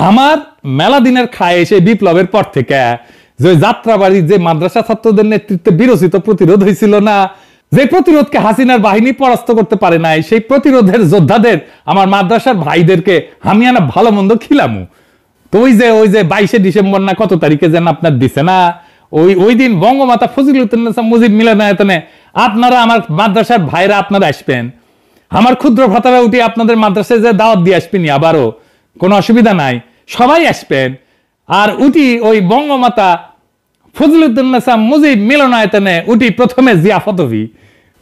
আমার মেলা দিনের খায় সেই বিপ্লবের পর থেকে যে যাত্রাবাড়ি যে মাদ্রাসা ছাত্রদের নেতৃত্বে বিরোচিত প্রতিরোধ হয়েছিল না, যে প্রতিরোধকে হাসিনার বাহিনী পরাস্ত করতে পারে নাই, সেই প্রতিরোধের যোদ্ধাদের আমার মাদ্রাসার ভাইদেরকে আমি আনা ভালো মন্দ খিলামু। তো ওই যে 22শে ডিসেম্বর না কত তারিখে যেন আপনার দিছে না, ওই দিন বঙ্গমাতা ফজিলুদ্দিন মুজিব মিলনায়তনে আপনারা আমার মাদ্রাসার ভাইরা আপনারা আসবেন, আমার ক্ষুদ্র ভ্রাতারা উঠে আপনাদের মাদ্রাসায় যে দাওয়াত দিয়ে আসবেন, আবারও কোনো অসুবিধা নাই, সবাই আসবেন। আর উঠি ওই বঙ্গমাতা ফজলুদ্দিন মুজিব মিলনায়তনে উঠি প্রথমে জিয়াফত হবি।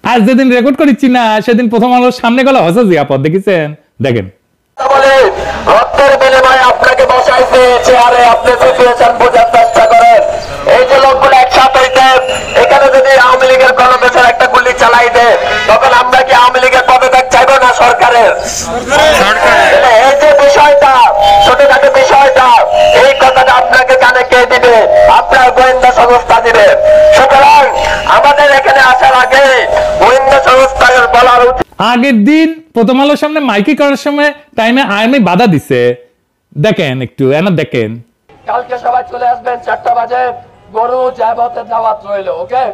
আজ যেদিন রেকর্ড করেছি না সেদিন প্রথম আলোর সামনে গেল হচ্ছে জিয়াফত, দেখেছেন? দেখেন রক্তের বিনিময়ে আপনাকে বসাইছে চেয়ারে, আপনি সিচুয়েশন বোঝার চেষ্টা করেন। এই যে লোকগুলো একসাথে হইতে এখানে যদি আওয়ামী লীগের কলমের একটা গুলি চালাই দেয়, তখন আমরা কি আওয়ামী লীগের পদত্যাগ চাইবো না সরকারের? এই যে বিষয়টা, ছোটখাটো বিষয়টা, এই কথাটা আপনাকে কানে কে দিবে? আপনার গোয়েন্দা সংস্থা দিবে। সুতরাং আমাদের এখানে আসার আগে গোয়েন্দা সংস্থার বলার উচিত। আগের দিন প্রথম আলোর সামনে মাইকি করার সময় টাইমে আর্মি বাধা দিছে, দেখেন একটু এনা দেখেন। কালকে সবাই চলে আসবেন 4টা বাজে, গরু জায়বতের দাওয়াত রইল। ওকে,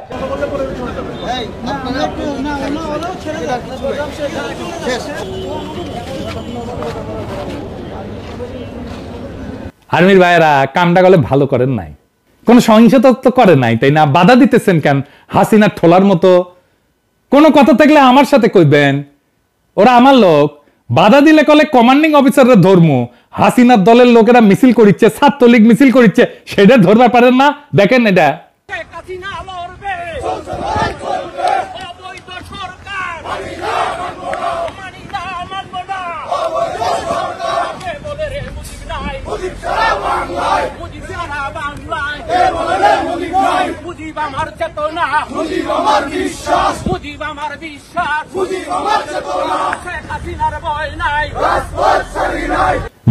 আর্মির ভাইয়েরা কামটা গেলে ভালো করেন নাই, কোন সহিংসতা তো করে নাই, তাই না? বাধা দিতেছেন কেন হাসিনার ঠোলার মতো? কোন কথা থাকলে আমার সাথে কইবেন, ওরা আমার লোক। বাধা দিলে কলে কমান্ডিং অফিসাররা ধর্ম, হাসিনার দলের লোকেরা মিছিল করিচ্ছে, ছাত্রলীগ মিছিল করিচ্ছে, সেটা ধরতে পারেন না? দেখেন এটা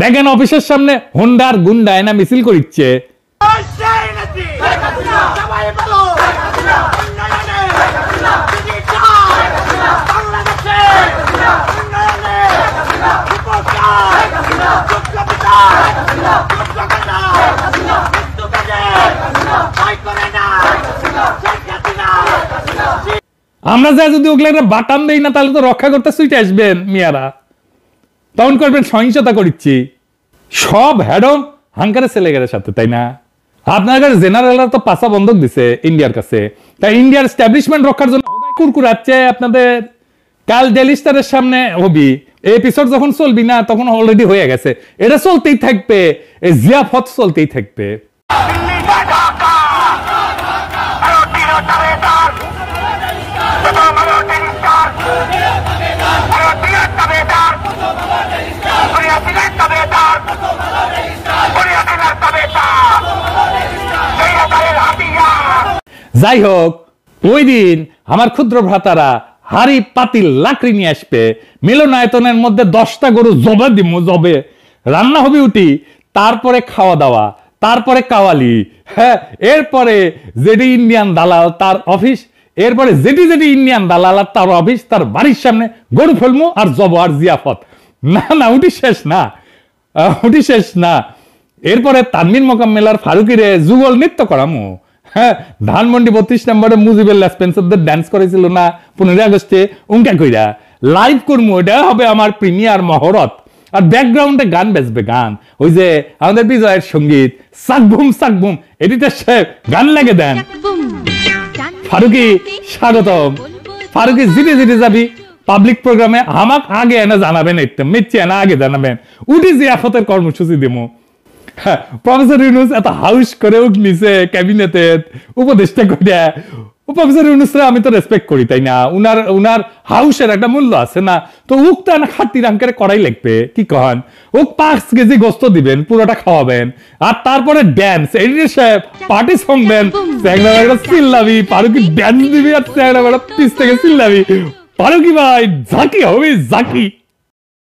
দেখেন অফিসের সামনে হোন্ডার গুন্ডা এনা মিছিল করিচ্ছে। আমরা যা যদি ওগুলো একটা বাটাম দেই না, তাহলে তো রক্ষা করতে সুইটে আসবেন মিয়ারা, তখন করবেন সহিংসতা করিচ্ছি। সব হ্যাডম হাঙ্কারে ছেলেগের সাথে, তাই না? আপনার কাছে জেনারেলরা তো পাশা বন্ধক দিছে ইন্ডিয়ার কাছে, তাই ইন্ডিয়ার এস্টাবলিশমেন্ট রক্ষার জন্য কুরকুরাচ্ছে আপনাদের। কাল ডেইলি স্টারের সামনে হবি, এপিসোড যখন চলবি না তখন অলরেডি হয়ে গেছে, এটা চলতেই থাকবে, এই জিয়াফত চলতেই থাকবে। যাই হোক, ওই দিন আমার ক্ষুদ্র ভ্রাতারা হাড়ি পাতিল লাকড়ি নিয়ে আসবে, মিলনায়তনের মধ্যে 10টা গরু জবে দিব, জবে রান্না হবে, উঠি তারপরে খাওয়া দাওয়া, তারপরে কাওয়ালি, হ্যাঁ, এরপরে যেটি ইন্ডিয়ান দালাল তার অফিস, এরপরে যেটি ইন্ডিয়ান দালাল আর তার অফিস, তার বাড়ির সামনে গরু ফেলমু আর জব আর জিয়াফত। না উঠি শেষ না, উঠি শেষ না। এরপরে তানমিন মোকাম্মেলার ফারুকিরে যুগল নৃত্য করামু। হ্যাঁ, ধানমন্ডি 32 নম্বরে মুজিবের লেসপেন্সারদের ডান্স করেছিল না 15 আগস্টে, উনকা কইরা লাইভ করমু। এটা হবে আমার প্রিমিয়ার মহরত। আর ব্যাকগ্রাউন্ডে গান বেজবে, গান ওই যে আমাদের বিজয়ের সঙ্গীত সাকবুম সাকবুম, এডিটর সাহেব গান লাগে দেন। ফারুকি স্বাগতম। ফারুকি জিতে যাবি পাবলিক প্রোগ্রামে, আমাক আগে এনে জানাবেন, একদম মিচ্ছে এনে আগে জানাবেন, উঠি জিয়াফতের কর্মসূচি দেবো। প্রফেসর ইউনুস এত হাউস করে উঠলিছে ক্যাবিনেটে উপদেষ্টা করে, প্রফেসর ইউনুসরে আমি তো রেসপেক্ট করি, তাই না? উনার হাউসের একটা মূল্য আছে না, তো উক তো খাটি রাঙ্কের করাই লাগবে, কি কন? ওক 5 কেজি গোস্ত দিবেন, পুরোটা খাওয়াবেন, আর তারপরে ড্যান্স, এডিটর সাহেব পার্টি সং দেন, চিল্লাবি, পারুকি ড্যান্স দিবি, আর পিস থেকে চিল্লাবি, পারুকি ভাই ঝাঁকি হবে, ঝাঁকি।